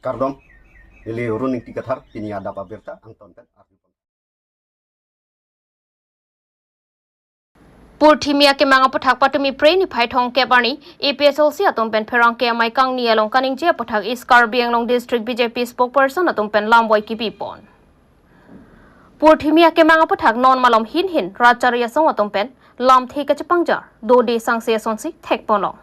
Kardom, ili runing tikathar, ini ada pabirta, angton pen. Purthimia ke manga pathak patumi pre ni phai thong ke bani APSL si atom pen pherang ke mai kang ni along kaning je pathak is Karbi Anglong district BJP spokesperson atom pen lamboi ki pipon Purthimia ke manga pathak non malom hin racharya song atom pen lam the ka chapangjar do de sangse sonsi thek ponong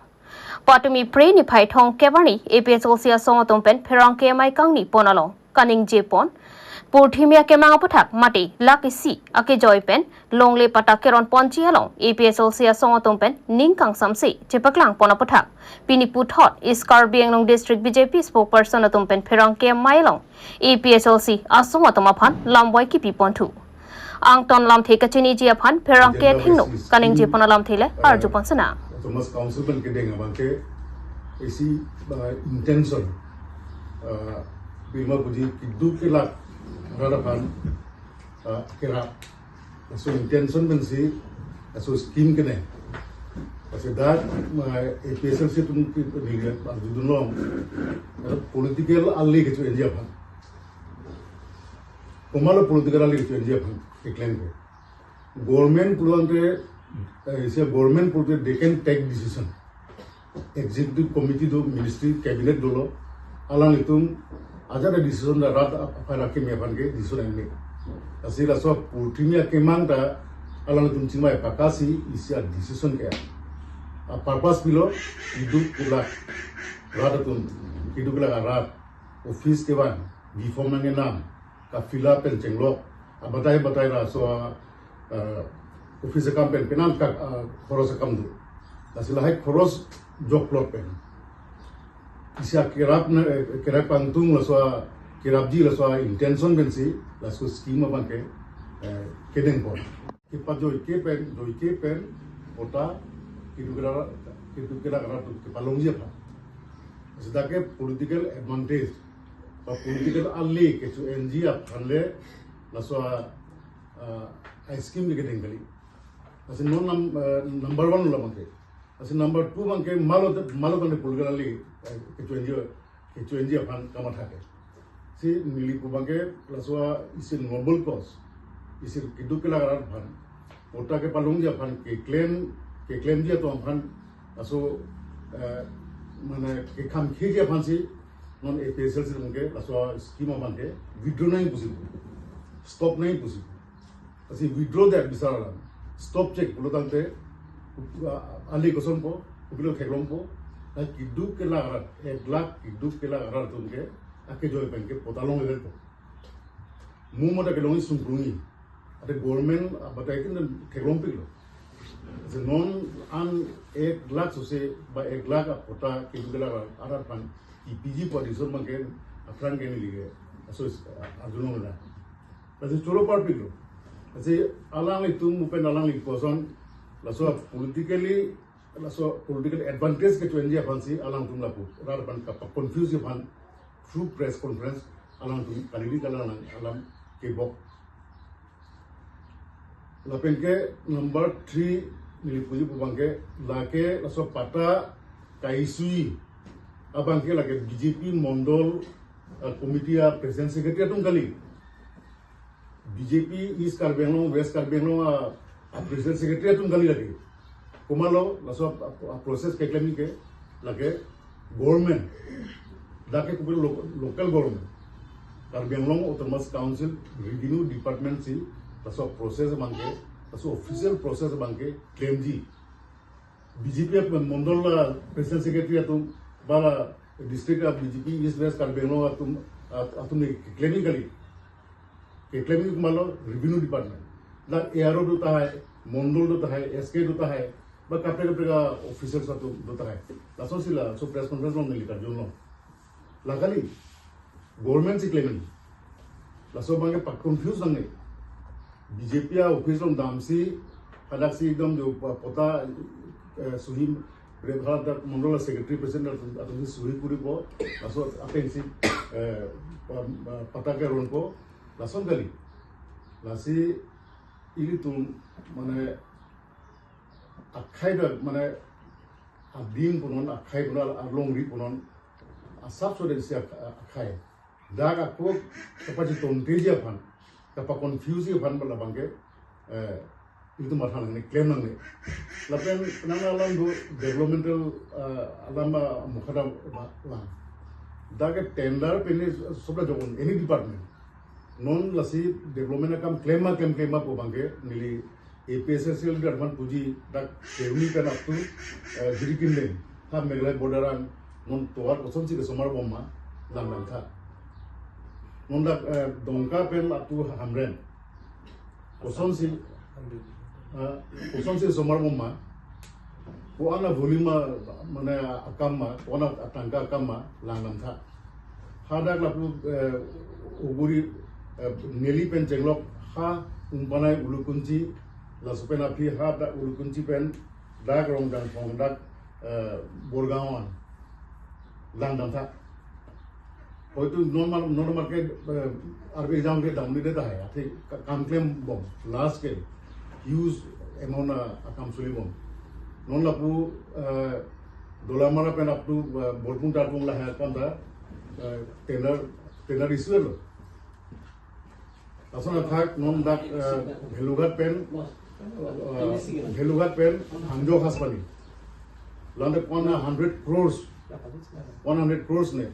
patumi pre ni phai thong ke bani APSL si song atom pen pherang ke mai kang ni ponalong kaning je pon Purthimia ke manga pathak mati laki si ake joy pen longle patak keron ponchi halong APSL sia songotom pen ningkang samsi chepaklang pona pathak pini puthot is Karbi Anglong district BJP spokesperson atom pen pherang ke mailong APSL si asongotom aphan lamboi ki pipontu angton lam the kachini ji aphan pherang ke thingno kaning ji pona lam thele arju ponsana Thomas council pen ke denga banke isi intention bima buji kidu kelak harapan kira so intention ben si so scheme kene so that APSL si tun riga judulong political alli ke India bhan komalo political alli ke India bhan decline ko government pulante is a government put they can take decision executive committee do ministry cabinet dolo alang itung aja ada decision da rat apa ke me ban ke decision ini asira so Purthimia ke mangta alang tum chingma pakasi isia decision ke a purpose bilo idu kula rat tum idu kula rat office ke ban before mange nam ka fill up pen chenglo batai ra so office kam pen penam ka khoros kam du asila hai khoros job plot pen isia kirap pantung la so kirap ji la so intention ben si la so scheme ban ke kedeng pon ki pa jo ke pen ota kidu kira ke palong je pa sida ke political advantage or political alli ke chu NG ap khanle la so scheme ke kedeng kali asin non number 1 la ban ke asin number 2 ban ke malo kan political alli kecuali akan kamar থাকে si milik kubangke laswa isin noble cause isin kidu ke lagaran pan ota ke palung dia pan ke claim dia to pan aso mana ke kam ke dia pan si non APSL si mungke laswa scheme ban ke withdraw nahi possible stop nahi possible asi withdraw that bisara stop check bulotante ali koson po ubilo kheglom po kidu ke lagaran 1 lakh kidu ke lagaran tunke ake joy pen ke potalong le ko mu mota ke longi sumprungi ate government batai kin kheglom piglo se non an 1 lakh se ba 1 lakh pota kidu ke lagaran arar pan PG position man ke afran ke ni lige aso aduno na ase choro par piglo ase alang li tum pen alang li koson laso politically so political advantage ke India fancy alang tum lapu rather than confuse fan through press conference alang tum kalili kalang alam ke bok lapen ke number 3 nilipuji pubangke lake laso pata kaisui abangke lake BJP mondol committee president secretary tum kali BJP East Karbi Anglong West Karbi Anglong president secretary tum kali lagi kumalo laso process ke claim ke lage government dake kubul local government Karbi Anglong autonomous council revenue department si laso process banke laso official process banke claim ji BJP mondol president secretary atum bala district of BJP East West Karbi Anglong atum claiming kali ke claiming kumalo revenue department da ARO dota hai mondol dota hai SK dota hai ba kapre officer sa to dota hai la so sila so press conference non nilita jono la kali government si claiming la so bange pa confuse nang BJP officer on damsi hadaksi ekdom jo pota suhim rebhata mondola secretary president atum suhi puri po la so apensi pata ke ron po la so gali la si ili tum mane akhai da mane adim punon akhai punon along ri punon asap sudah isi akai dak aku kepada tonti je pan kepada confuse pan bala bangke itu masalah ini klaim nang ni lapen penana alam do developmental alam mukhada lang dak tender pini sobra jokon any department non lasi development kam claim po bangke nili APSSL darman puji dak teruni kan up to jirikin den ha meglai borderan non toar koson si somar bomma lang tha non dak dongka pen up to hamren koson si somar bomma ko ana volume mane akamma ko ana atangka akamma lang tha ha dak lapu uguri neli pen jenglok ha umpanai ulukunci la supena phi ha da ulukunci pen dak rong dan phong dak borgawan lang dan tha hoi tu normal ke arbe exam ke dam ni deta hai athi kam claim bom last ke use amount akam suli bom non la pu dolamara pen up to bolpun tarpung la ha kam da tender issue lo asal thak non dak velugat pen hangjo haspani lande 100 crores ne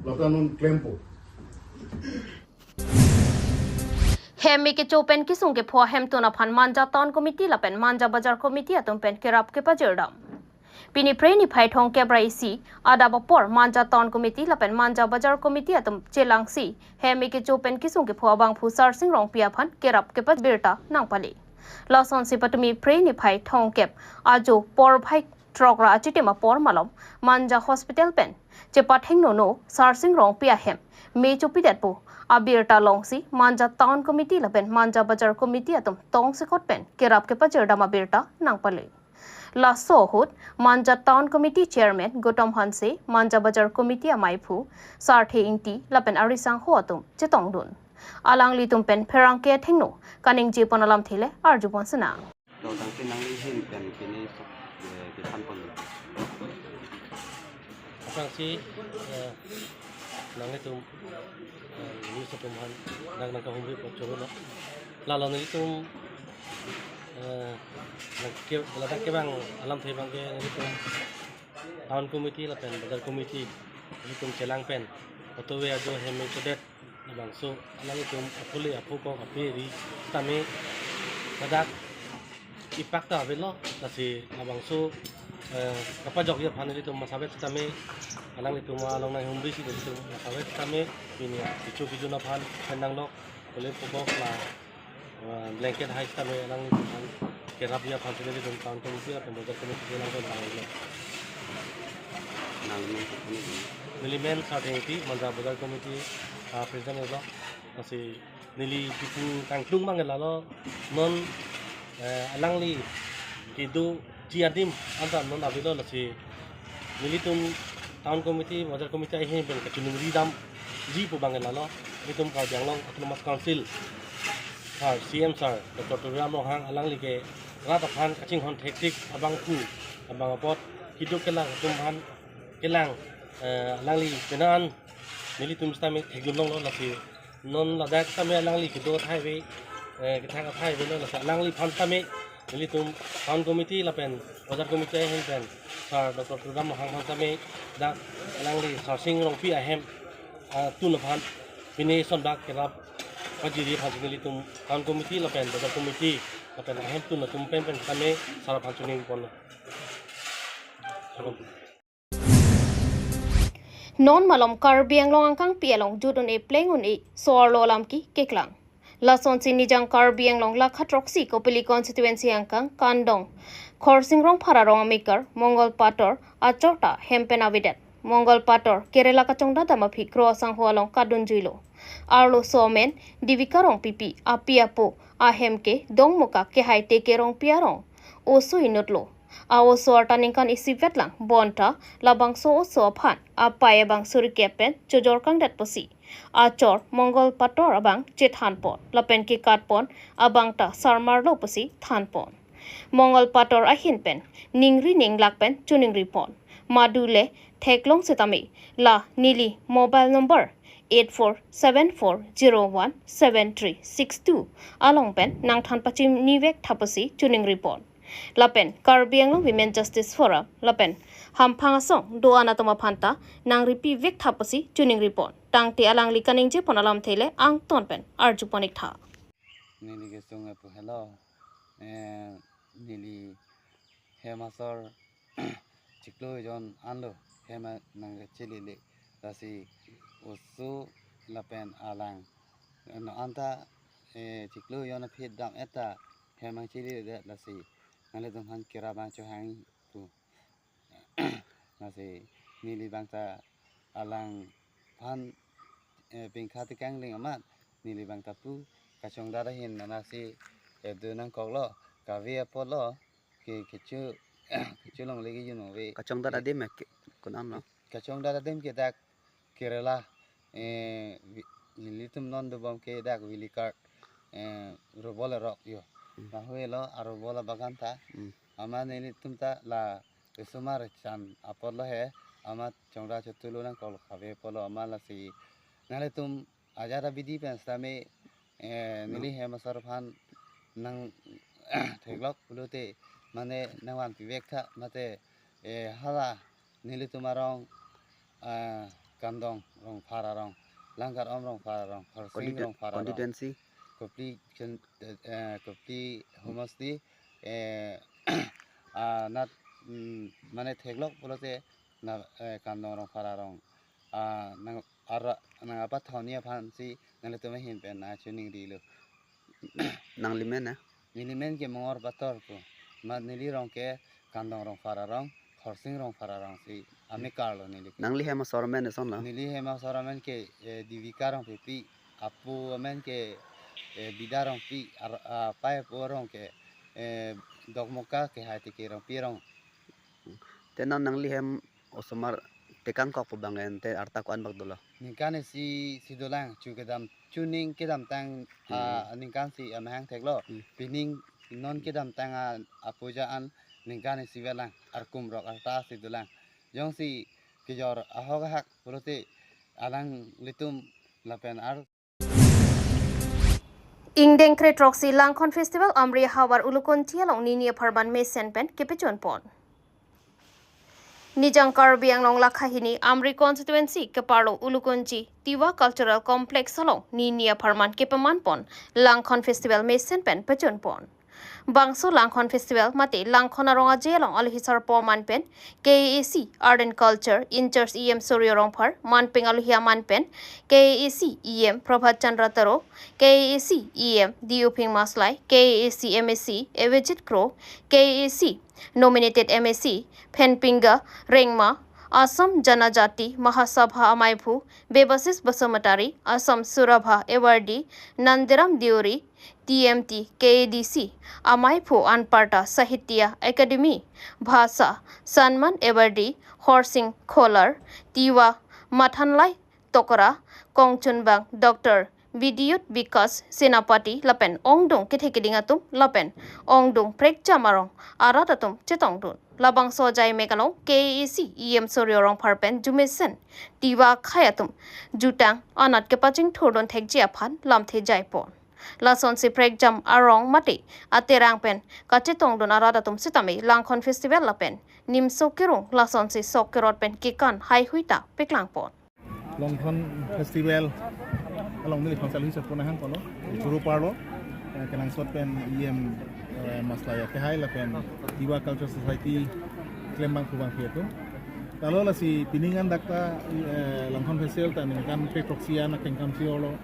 lata non claim po Hemi ke chopen kisung ke phwa hem tuna phan manja town committee la pen manja bazar committee atum pen kerap ke pajerdam Pini preni phai thong ke braisi ada bapor manja town committee la pen manja bazar committee atum chelang si hemi ke chopen kisung ke phwa bang phusar sing rong pia phan kerap ke pat berta nang pali lason si patumi preni phai thong kep ajo por phai trogra achite ma por malom manja hospital pen che patheng no sar sing rong pia hem me chupi dat po abirta longsi manja town committee la pen manja bazar committee atum tong se khot pen kerap ke pajerda ma berta nang pali La Sohut, Manja Town Committee Chairman Gotom Hanse, Manja Bazar Committee Amaipu, Sarthe Ingti, Lapen Arisang Hoatum, Chetong Dun. Alang litum pen perang ke thengno, kaning jepon alam thile arjupon sana. Tang kinang li hin pen kini ke tampon. Asang si nang litum ni setumhan nang kahumbi po choro la litum lada ke bang alam thai bang ke nitum town committee la pen bazar committee nitum chelang pen otowe ajo hemi chodet bang so alang nitum apuli apu ko apiri tami badak ipakta velo lasi abang so kapajok ya phan nitum masabet tami alang nitum along nai humbi si nitum masabet tami ini kicu na phan pendang lok boleh pokok la blanket hai tami alang nitum kerap ya phan sini nitum town committee la pen bazar committee lang ko Nang Nilimen Sarthe Manja Bazar Committee President lo kasi nili pipu kangklung mang lalo non alangli kidu jiadim anta non abilo lasi nilitum town committee Bazar Committee ai hen ben kachunung ridam ji pu bang lalo nitum Karbi Anglong Autonomous Council CM sir Dr. Ram Rohang alangli ke rata phan kaching hon hektik abang ku abang apot kidu kelang tumhan kelang langli penan nili tum stami thegulong lo lasi non ladak tame langli kido thai ve thang thai ve lo lasi langli phan tame nili tum town committee la pen bazar committee hen pen sar Dr. Ram hang hang tame da langli sar sing rong pi ahem tun phan pini son bak kerap pajiri phan nili tum town committee la pen bazar committee la pen ahem tun tum pen tame sar phan chuning pon Non malom Karbi Anglong angkang pialong judon e plengun e soar lolam ki keklang. Lason sinijang Karbi Anglong la khatroksi kopili constituency angkang kandong. Khorsing rong phararong amikar Mongol Pator achota hempen avidet. Mongol Pator Kerala kachongda dama phikro asang hualong kadun juilo. Arlo somen divikarong pipi apiapo ahemke dongmuka ke haite kerong piarong. Oso inotlo. Awo soarta ningkan isi vetlang bonta labang so phan apaya bang suri kepen chojor kang dat posi achor Mongol Pator abang chethan pon lapen ki kat pon abang ta sarmar lo posi than pon Mongol Pator ahin pen ningri ning lak pen chuningri pon Madule Theklong Sitami La Nili mobile number 8474017362 Along Pen Nang Than Pachim Nivek Thapasi Tuning Report Lapen Karbi Anglong Women Justice Forum Lapen Hampanga Song Do Anatoma Phanta Nang Ripi Vek Thapasi Tuning Report Tang Ti Alang Likaning Je Ponalam Thele Ang Tonpen Arju Ponik Tha Nili ke sungai pu hello nili hemasor ciklo jon anlo hema nang chili le rasi usu lapen alang no anta ciklo yon phit dam eta hema chili le rasi nale dum han kira bang cho hang tu rasi nili bangta alang phan pingkhati kangling amat nili bangta pu kachong dara hin nasi du nang koklo kavia polo ke kechu long legi you know we kacang dada dem kunan no kachong dara dem ke dak kerala lilitum non do bom ke dak willy card robola rock yo na huelo arobola baganta ama nilitum ta la resumar chan apolo he ama chongda chatulo nang kol kave polo ama la si nalitum ajara bidi pensame nili he masar phan nang theglok pulote mane nangwan pivek tha mate hala nili tumarong kandong rong phara rong langkar om rong phara rong horsing rong phara rong constituency kopli homasti nat mane theglok pulote na kandong rong phara rong nang ara nang apa thonia phan si nang tume hin pen na chuning dilu nang limen na nilimen ke mongor bator ko ma nili rong ke kandong rong phara rong horsing rong phara rong si ame karlo nili nang li hema sormen son la nili hema soramen ke divika rong pi apu amen ke bida rong pi pae po rong ke dogmoka ke hati ke rong pi rong tenan nang li hem osomar tekang kok pubangen te arta ko an bagdolo ningkan si dolang chukedam chuning kedam tang ningkan si amhang theklo pining non kedam tang apujaan ningkan si velang arkum rok arta si dolang jong si kijor ahoga hak purote alang litum lapen ar Ingdeng Kretroxi Langkon Festival Amri Hawar Ulukon Tialong Ninia Parban Mesen Pen Kipechon Pon Nijang Karbi Anglong Lakhahini Amri Constituency Keparlo Ulukonji Tiwa Cultural Complex Salong Ninia Parman Kepaman Pon Langkon Festival Mesen Pen Pechon Pon Bangso Langkon Festival Mate Langkon Aronga Jelong Alhisar Porman Pen KAC Art and Culture Inchers EM Suryo Rongphar Manping Aluhia Manpen KAC EM Prabhat Chandra Taro KAC EM Diuping Maslai KAC MSc Evijit Crow KAC Nominated MSc Penpinga Rengma Assam Janajati Mahasabha Amaiphu Bebasis Basamatari Assam Surabha Ewardi Nandiram Diori TMT KADC Amaiphu Anparta Sahitya Academy Bhasa Sanman Ewardi Horsing Kholar Tiwa Mathanlai Tokora Kongchunbang Dr. Bidiyut Bikas Senapati Lapen Ongdong Kithekidingatum Lapen Ongdong Prek Jamarong Aratatum Chetongdun Labang Sojai Mekalong KAC EM Soryorong Parpen Jumesen Tiwa Khayatum Jutang Anat Kepaching Thordon Thekjiaphan Lamthe Jaipon Lason si Prek Jam Arong Mati Aterang Pen Kachetongdun Aratatum Sitami Langkon Festival Lapen Nim Sokirong Lason si Sokirot Pen Kikan Hai Huita Peklangpon Langkon Festival along nili konsel hisap punahan kono guru parlo kanang sot pen iem maslaya ke hai la pen Diwa Culture Society Klembang Kubang Pieto kalau la si piningan dakta Langkon Festival tan kan petroxia na kengkam siolo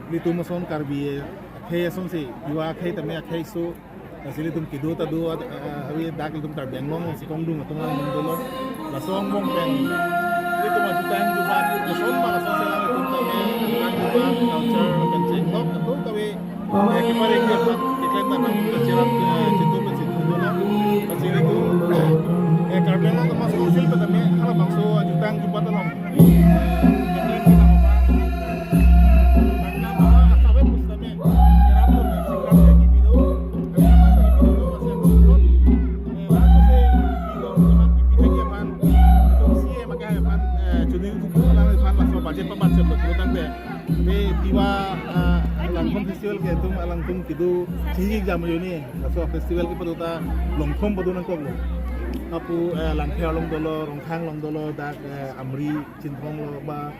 litum son karbi khe son si Diwa khe tamya khe so asili tum kido ta do awi dak litum Karbi Anglong si kongdung atong mundolo la song mong pen litum ajutan juban son ma son sela litum tamya culture kencing no tentu kami kemarin dia iklan tanam kecilan situ lah pasir itu Karbi Anglong termasuk hasil pertama hal bangso ajudan jumpa tolong Sihig jam yo ni so festival ki paduta longthom padunan ko lo apu langphel long dolo rongkhang long dolo dak amri chinthong lo ba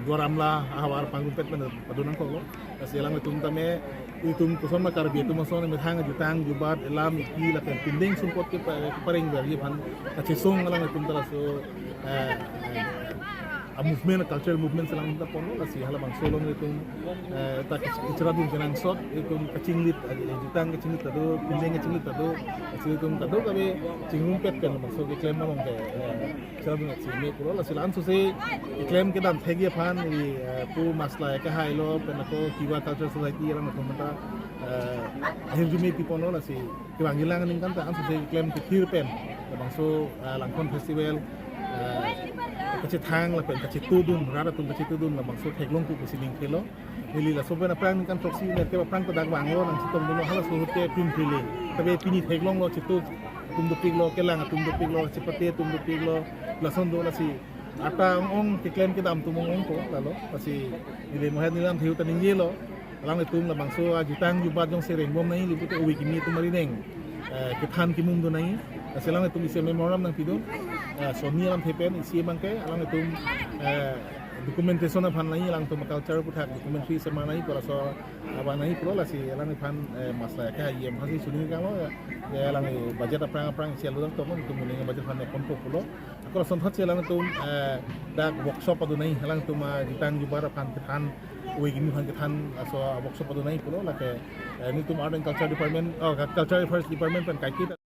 dwaramla awar panggung pet padunan ko lo silang itum tame itum kuson ma karbi itum son me thang jutang jubat elam iki la pen pinding sumpot ke paring ber ye pan kachisung lang itum tala so a movement, a cultural movement selang kita pono lah si halamang solo itu tak iceradun kenang sot itu kacinglit jutang kacinglit tado pindeng kacinglit tado si itu tado kami cingumpet kan maksud iklim namong ke iceradun si me kulo lah silan so si iklim kita thegi pan di pu masla ke hailo penako kiwa cultural society orang mata akhir jumi ti pono lah si kiwangilang ningkan ta so si iklim kecil pen maksud langkon festival kecil thang lah pen kecil tudun rada tun kecil tudun lah maksud heglong ku sining kelo nili lah soben aprang kan proxy ne ke aprang ko dag wang lo nang sitom dulu halas suhut ke pin pile tabe pini heglong lo citu tum dupig lo kelang tum dupig lo seperti tum dupig lo lason do la si ata ong tiklem ke dam tumong ong ko lalo pasi nili mohet nilam thiu taning ye lo lang tum la maksud jutang jubat jong sereng bom nai libute uwi kimi tumarineng ke than kimum do nai selang itu isi memorandum nang pidum Sony alam tepen isi bangke alang itu dokumentasyon na pan nai alang itu culture putak dokumentasi sama nai para so apa nai pro lah si alang pan masalah ke ayam masih sudah kamu ya alang budget apa isi alang itu pun itu mulai budget pan konpo pulo aku rasa thot alang itu dak workshop adu nai alang itu ma ditang jubar pan uwi gini pan so workshop adu nai pulo lah ke ini itu art and culture department culture affairs department pan kai kita